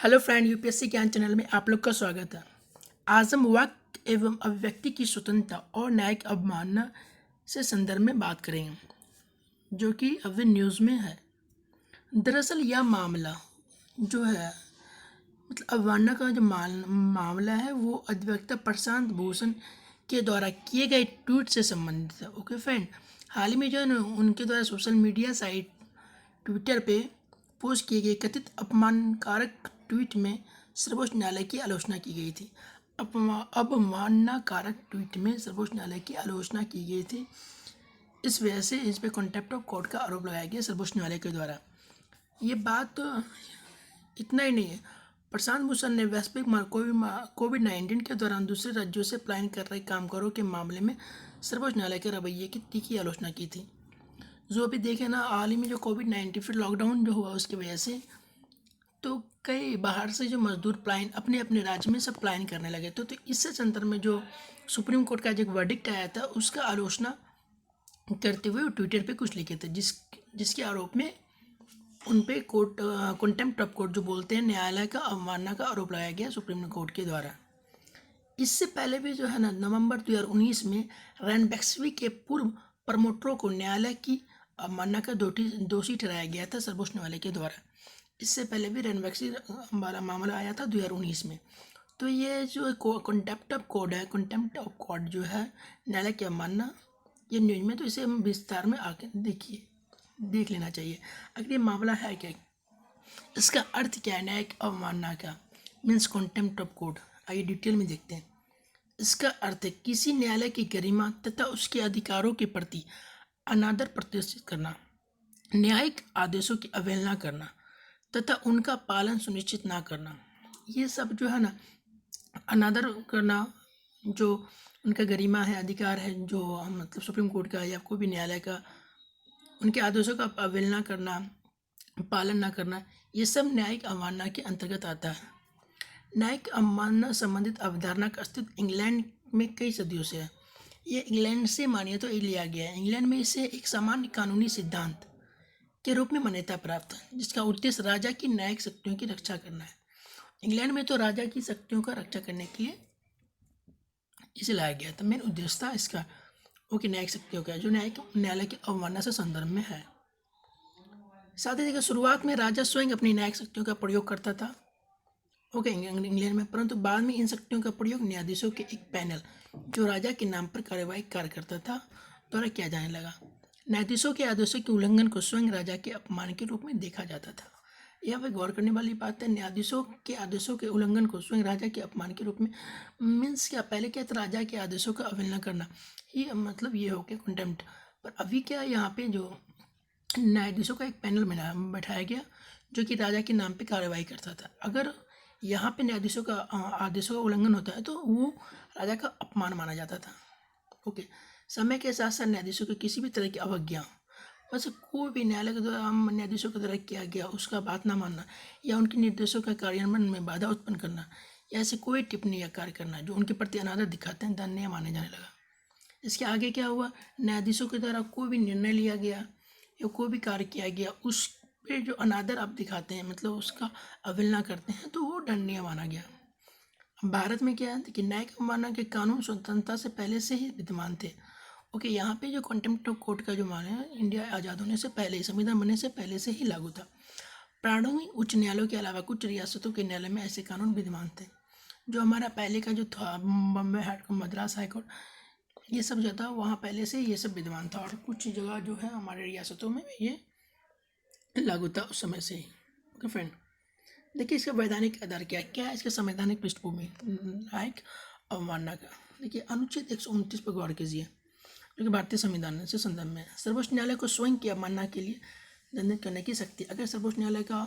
Hello friend, UPSC ज्ञान channel में आप लोग का स्वागत है। आज हम वाक एवं अभिव्यक्ति की स्वतंत्रता और न्यायिक अवमानना से संदर्भ में बात करेंगे, जो कि अभी न्यूज़ में है। दरअसल यह मामला जो है अवमानना का जो मामला है वो अधिवक्ता प्रशांत भूषण के द्वारा किए गए ट्वीट से संबंधित है। ओके फ्रेंड, हाल ही में जो है ना उनके द्वारा सोशल मीडिया साइट ट्विटर पे पोस्ट किए गए कथित अपमानकारक ट्वीट में सर्वोच्च न्यायालय की आलोचना की गई थी। अवमाननाकारक ट्वीट में सर्वोच्च न्यायालय की आलोचना की गई थी। इस वजह से इस पे कंटेम्प्ट ऑफ कोर्ट का आरोप लगाया गया सर्वोच्च न्यायालय के द्वारा। ये बात तो इतना ही नहीं है, प्रशांत भूषण ने वैश्विक कोविड-19 के दौरान दूसरे राज्यों से पलायन कर रहे कामगारों के मामले में सर्वोच्च न्यायालय के रवैये की तीखी आलोचना की थी। जो अभी देखे ना, हाल ही में जो कोविड-19 फिर लॉकडाउन जो हुआ उसकी वजह से तो कई बाहर से जो मजदूर पलायन अपने अपने राज्य में सब पलायन करने लगे तो इससे संदर्भ में जो सुप्रीम कोर्ट का जो वर्डिक्ट आया था उसका आलोचना करते हुए ट्विटर पे कुछ लिखे थे, जिसके आरोप में उन पे कोर्ट कंटेम्प्ट ऑफ कोर्ट जो बोलते हैं न्यायालय का अवमानना का आरोप लगाया गया सुप्रीम कोर्ट के द्वारा। इससे पहले भी जो है ना नवंबर 2019 में रैनबैक्सवी के पूर्व प्रमोटरों को न्यायालय की अवमानना का दोषी ठहराया गया था सर्वोच्च न्यायालय के द्वारा। इससे पहले भी रैनबैक्सी वाला मामला आया था 2019 में। तो ये जो कंटेम्प्ट ऑफ कोर्ट है, कंटेम्प्ट ऑफ कोर्ट जो है न्यायालय की अवमानना, ये न्यूज में तो इसे हम विस्तार में आके देख लेना चाहिए। अगर ये मामला है क्या, इसका अर्थ क्या है न्यायिक अवमानना का, मीन्स कंटेम्प्ट ऑफ कोर्ट। आइए डिटेल में देखते हैं। इसका अर्थ है किसी न्यायालय की गरिमा तथा उसके अधिकारों के प्रति अनादर प्रदर्शित करना, न्यायिक आदेशों की अवहेलना करना तथा उनका पालन सुनिश्चित ना करना। ये सब जो है ना अनादर करना, जो उनका गरिमा है, अधिकार है, जो मतलब सुप्रीम कोर्ट का या कोई भी न्यायालय का, उनके आदेशों का अवहेलना करना, पालन ना करना, ये सब न्यायिक अवमानना के अंतर्गत आता है। न्यायिक अवमानना संबंधित अवधारणा का अस्तित्व इंग्लैंड में कई सदियों से है। ये इंग्लैंड से मान्यता लिया गया है। इंग्लैंड में इसे एक सामान्य कानूनी सिद्धांत के रूप में मान्यता प्राप्त है, जिसका उद्देश्य राजा की न्यायिक शक्तियों की रक्षा करना है। इंग्लैंड में तो राजा की शक्तियों का रक्षा करने के लिए इसे लाया गया था। मेन उद्देश्य था इसका ओके न्यायिक शक्तियों का, जो न्यायालय की अवमानना से संदर्भ में है। साथ ही देखिए, शुरुआत में राजा स्वयं अपनी न्यायिक शक्तियों का प्रयोग करता था ओके इंग्लैंड में, परंतु बाद में इन शक्तियों का प्रयोग न्यायाधीशों के एक पैनल जो राजा के नाम पर कार्यवाही कार्य करता था द्वारा किया जाने लगा। न्यायाधीशों के आदेशों के उल्लंघन को स्वयं राजा के अपमान के रूप में देखा जाता था। यह पे गौर करने वाली बात है, न्यायाधीशों के आदेशों के उल्लंघन को स्वयं राजा के अपमान के रूप में, मीन्स क्या, पहले क्या था, राजा के आदेशों का अवहेलना करना, ये मतलब ये हो गया कंटेम्प्ट। पर अभी क्या, यहाँ पे जो न्यायाधीशों का एक पैनल बैठाया गया जो कि राजा के नाम पे कार्यवाही करता था। अगर यहाँ पे न्यायाधीशों का आदेशों का उल्लंघन होता है तो वो राजा का अपमान माना जाता था। ओके, समय के साथ साथ न्यायाधीशों की किसी भी तरह की अवज्ञा, बस कोई भी न्यायालय के द्वारा न्यायाधीशों के द्वारा किया गया उसका बात ना मानना, या उनके निर्देशों का कार्यान्वयन में बाधा उत्पन्न करना, या ऐसे कोई टिप्पणी या कार्य करना जो उनके प्रति अनादर दिखाते हैं, दंडनीय माने जाने लगा। इसके आगे क्या हुआ, न्यायाधीशों के द्वारा कोई भी निर्णय लिया गया या कोई भी कार्य किया गया उस पे जो अनादर आप दिखाते हैं, मतलब उसका अवहेलना करते हैं, तो वो दंडनीय माना गया। भारत में क्या है कि न्यायिक अवमानना के कानून स्वतंत्रता से पहले से ही विद्यमान थे। ओके, यहाँ पे जो कंटेम्प्ट ऑफ कोर्ट का जो मान है, इंडिया आज़ाद होने से पहले, संविधान बनने से पहले से ही लागू था। प्रारंभिक उच्च न्यायालयों के अलावा कुछ रियासतों के न्यायालय में ऐसे कानून विद्यमान थे। जो हमारा पहले का जो था बम्बई हाईकोर्ट, मद्रास हाईकोर्ट, ये सब जो था वहाँ पहले से ये सब विद्यमान था, और कुछ जगह जो है हमारे रियासतों में ये लागू था उस समय से ही। ओके फ्रेंड, देखिए इसका वैधानिक आधार क्या है इसका संवैधानिक पृष्ठभूमि न्यायिक अवमानना का। देखिए अनुच्छेद 129 पर गौर कीजिए, जो कि भारतीय संविधान से संदर्भ में है। सर्वोच्च न्यायालय को स्वयं की अवमानना के लिए दंडित करने की शक्ति। अगर सर्वोच्च न्यायालय का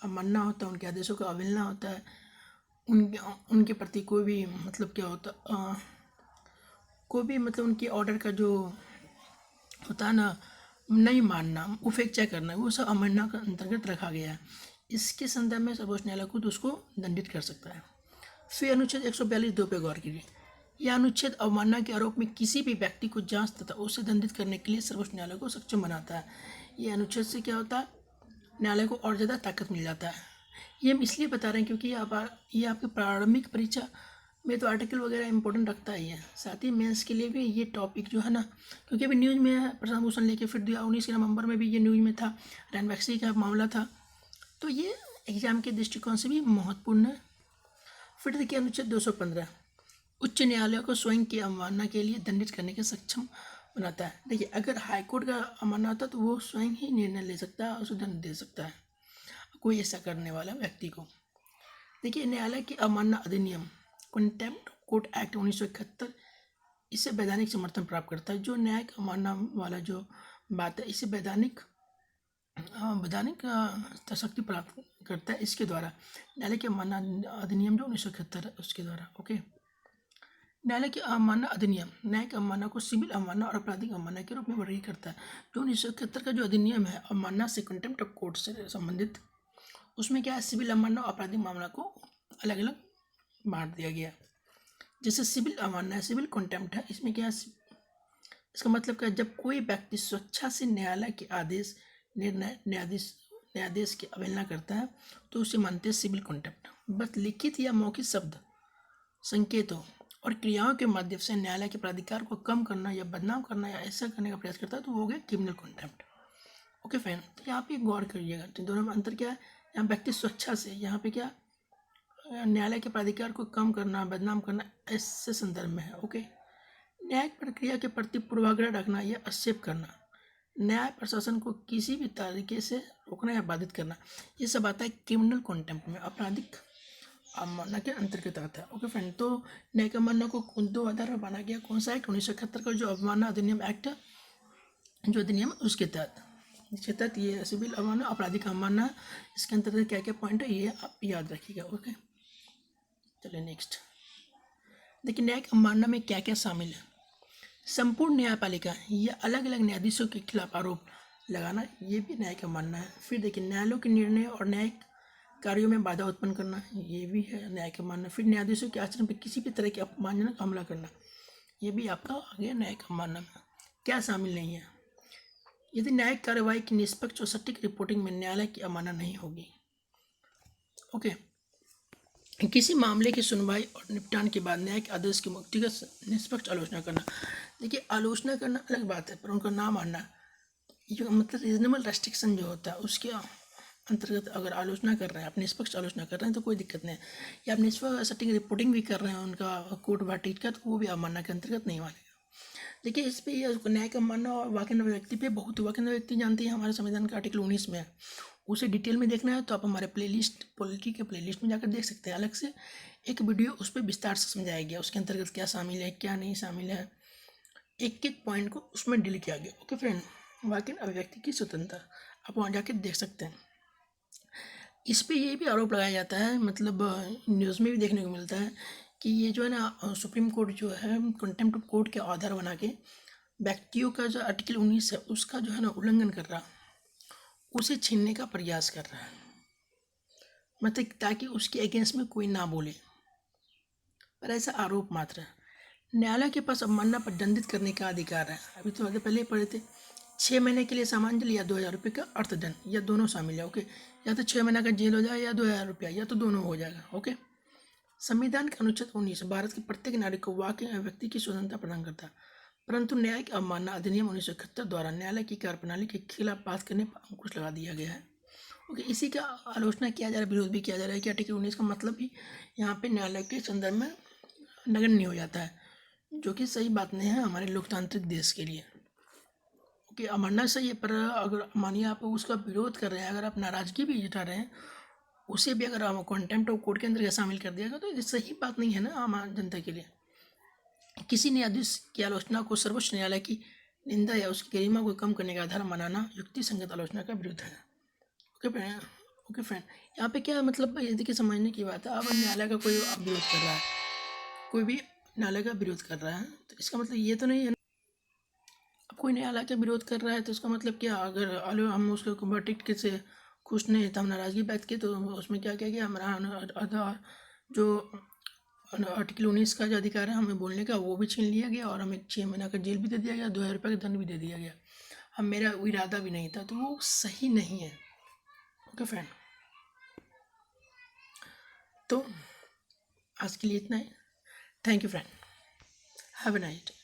अवमानना होता है, उनके आदेशों का अवहेलना होता है, उनके प्रति कोई भी मतलब क्या होता, कोई भी मतलब उनके ऑर्डर का जो होता है ना, नहीं मानना, उपेक्षा करना, वो सब अवमानना के अंतर्गत रखा गया है। इसके संदर्भ में सर्वोच्च न्यायालय खुद उसको दंडित कर सकता है। फिर अनुच्छेद 142(2) पे गौर कीजिए। यह अनुच्छेद अवमानना के आरोप में किसी भी व्यक्ति को जांच तथा उसे दंडित करने के लिए सर्वोच्च न्यायालय को सक्षम बनाता है। यह अनुच्छेद से क्या होता है, न्यायालय को और ज़्यादा ताकत मिल जाता है। ये हम इसलिए बता रहे हैं क्योंकि ये आपके प्रारंभिक परीक्षा में तो आर्टिकल वगैरह इंपॉर्टेंट रखता ही है, साथ ही मेंस के लिए भी ये टॉपिक जो है ना, क्योंकि अभी न्यूज़ में है प्रशांत भूषण लेके, फिर 2019 के नवंबर में भी ये न्यूज़ में था, रैनबैक्सी का मामला था, तो ये एग्जाम के दृष्टिकोण से भी महत्वपूर्ण है। फिर देखिए अनुच्छेद 215 उच्च न्यायालय को स्वयं की अवमानना के लिए दंडित करने के सक्षम बनाता है। देखिए अगर हाईकोर्ट का अवमानना होता तो वो स्वयं ही निर्णय ले सकता है और उसे दंड दे सकता है कोई ऐसा करने वाला व्यक्ति को। देखिए न्यायालय की अवमानना अधिनियम कंटेम्प्ट कोर्ट एक्ट 1971 इससे वैधानिक समर्थन प्राप्त करता है। जो न्यायिक अवमानना वाला जो बात है इसे वैधानिक शक्ति प्राप्त करता है इसके द्वारा, न्यायालय की अवमानना अधिनियम जो 1971 है उसके द्वारा। ओके, न्यायालय की अवमानना अधिनियम न्यायिक अवमानना को सिविल अवमानना और आपराधिक अवमानना के रूप में वर्गीकृत करता है। जो 1971 का जो अधिनियम है अवमानना से कंटेम्प्ट ऑफ कोर्ट से संबंधित, उसमें क्या है सिविल अवमानना और आपराधिक मामला को अलग अलग बांट दिया गया। जैसे सिविल अवमानना है, सिविल कंटेम्प्ट है, इसमें क्या है, इसका मतलब क्या, जब कोई व्यक्ति स्वेच्छा से न्यायालय के आदेश निर्णय न्यायाधीश की अवहेलना करता है तो उसे मानते हैं सिविल कंटेम्प्ट। बस लिखित या मौखिक शब्द संकेतों और क्रियाओं के माध्यम से न्यायालय के प्राधिकार को कम करना या बदनाम करना या ऐसा करने का प्रयास करता है तो वो हो गया क्रिमिनल कंटेम्प्ट। ओके फ्रेंड, तो यहाँ पे गौर करिएगा, तो दोनों में अंतर क्या है, यहाँ व्यक्ति स्वेच्छा से, यहाँ पे क्या न्यायालय के प्राधिकार को कम करना बदनाम करना ऐसे संदर्भ में है। ओके, न्यायिक प्रक्रिया के प्रति पूर्वाग्रह रखना या आक्षेप करना, न्याय प्रशासन को किसी भी तरीके से रोकना या बाधित करना, ये सब आता है क्रिमिनल कंटेम्प्ट में, आपराधिक अवमानना के अंतर्गत आता है। ओके फ्रेंड, तो न्यायिक अवमानना को 2 आधार पर माना गया। कौन सा एक्ट 1971 का जो अवमानना अधिनियम एक्ट है, जो अधिनियम उसके तहत ये सिविल अवमानना आपराधिक अवमानना, इसके अंतर्गत क्या क्या पॉइंट है ये आप याद रखिएगा। ओके, चलिए नेक्स्ट देखिए न्यायिक अवमानना में क्या क्या शामिल है। संपूर्ण न्यायपालिका या अलग अलग न्यायाधीशों के खिलाफ आरोप लगाना, ये भी न्यायिक अवमानना है। फिर देखिए न्यायालयों के निर्णय और न्यायिक कार्यों में बाधा उत्पन्न करना, ये भी है न्यायिक अवमानना। फिर न्यायाधीशों के आचरण पर किसी भी तरह के अपमानजनक हमला करना, ये भी आपका आ गया न्यायिक अवमानना में। क्या शामिल नहीं है, यदि न्यायिक कार्रवाई की निष्पक्ष और सटीक रिपोर्टिंग में न्यायालय की अवमानना नहीं होगी। ओके, किसी मामले की सुनवाई और निपटान के बाद न्यायिक आदेश की व्यक्तिगत निष्पक्ष आलोचना करना। देखिए आलोचना करना अलग बात है, पर उनका ना मानना, ये मतलब रीजनेबल रेस्ट्रिक्शन जो होता है उसके अंतर्गत अगर आलोचना कर रहे हैं, आप निष्पक्ष आलोचना कर रहे हैं तो कोई दिक्कत नहीं है, या आप निष्पक्ष सटीक रिपोर्टिंग भी कर रहे हैं उनका कोर्ट वाटिक का, तो वो भी अवमानना के अंतर्गत नहीं मानेगा। देखिए इस पर यह न्यायिक अवमानना और वाकई व्यक्ति पे बहुत, वाकई व्यक्ति जानते हैं हमारे संविधान का आर्टिकल 19 में है, उसे डिटेल में देखना है तो आप हमारे प्लेलिस्ट पॉलिटी के प्लेलिस्ट में जाकर देख सकते हैं। अलग से एक वीडियो उस पर विस्तार से समझाया गया, उसके अंतर्गत क्या शामिल है क्या नहीं शामिल है, एक एक पॉइंट को उसमें डील किया गया। ओके फ्रेंड, वाकई अभिव्यक्ति की स्वतंत्रता आप वहाँ जाकर देख सकते हैं। इस पर ये भी आरोप लगाया जाता है, मतलब न्यूज़ में भी देखने को मिलता है कि ये जो है ना सुप्रीम कोर्ट जो है कंटेम्प्ट ऑफ कोर्ट के आधार बना के व्यक्तियों का जो आर्टिकल 19 है उसका जो है ना उल्लंघन कर रहा, उसे छीनने का प्रयास कर रहा है, मतलब ताकि उसके अगेंस्ट में कोई ना बोले, पर ऐसा आरोप मात्र है। न्यायालय के पास अवमानना पर दंडित करने का अधिकार है। अभी तो आगे पहले पढ़े थे, 6 महीने के लिए सामान्य जेल या 2000 रुपये का अर्थदंड, या दोनों शामिल है। ओके, या तो 6 महीने का जेल हो जाए या 2000 रुपया, या तो दोनों हो जाएगा। ओके, संविधान के अनुच्छेद 19 भारत के प्रत्येक नागरिक को वाक व्यक्ति की स्वतंत्रता प्रदान करता है, परंतु न्यायिक अवमानना अधिनियम 1971 द्वारा न्यायालय की कार्यप्रणाली के खिलाफ बात करने पर अंकुश लगा दिया गया है। ओके, इसी का आलोचना किया जा रहा है, विरोध भी किया जा रहा है कि आर्टिकल 19 का मतलब ही यहाँ पे न्यायालय के संदर्भ में नगण्य हो जाता है, जो कि सही बात नहीं है हमारे लोकतांत्रिक देश के लिए। ओके, अवमानना सही है, पर अगर मानिए आप उसका विरोध कर रहे हैं, अगर आप नाराजगी भी जता रहे हैं, उसे भी अगर आप कंटेम्प्ट ऑफ कोर्ट के अंदर शामिल कर दिया गया तो ये सही बात नहीं है ना आम जनता के लिए। किसी न्यायाधीश की आलोचना को सर्वोच्च न्यायालय की निंदा या उसकी गरिमा को कम करने का आधार मानना युक्ति संगत आलोचना का विरुद्ध है। ओके फ्रेंड, यहाँ पे क्या मतलब ये देखिए समझने की बात है, अब न्यायालय का कोई विरोध कर रहा है, कोई भी न्यायालय का विरोध कर रहा है तो इसका मतलब ये तो नहीं है, अब कोई न्यायालय का विरोध कर रहा है तो इसका मतलब क्या, अगर हम उसको वर्डिक्ट से खुश नहीं तो हम नाराजगी व्यक्त की, तो उसमें क्या क्या किया, हमारा जो आर्टिकल 19 का जो अधिकार है हमें बोलने का वो भी छीन लिया गया, और हमें 6 महीना का जेल भी दे दिया गया, 2000 रुपये का दंड भी दे दिया गया। हम मेरा इरादा भी नहीं था, तो वो सही नहीं है। ओके फ्रेंड, तो आज के लिए इतना ही। Thank you friend, have a nice day.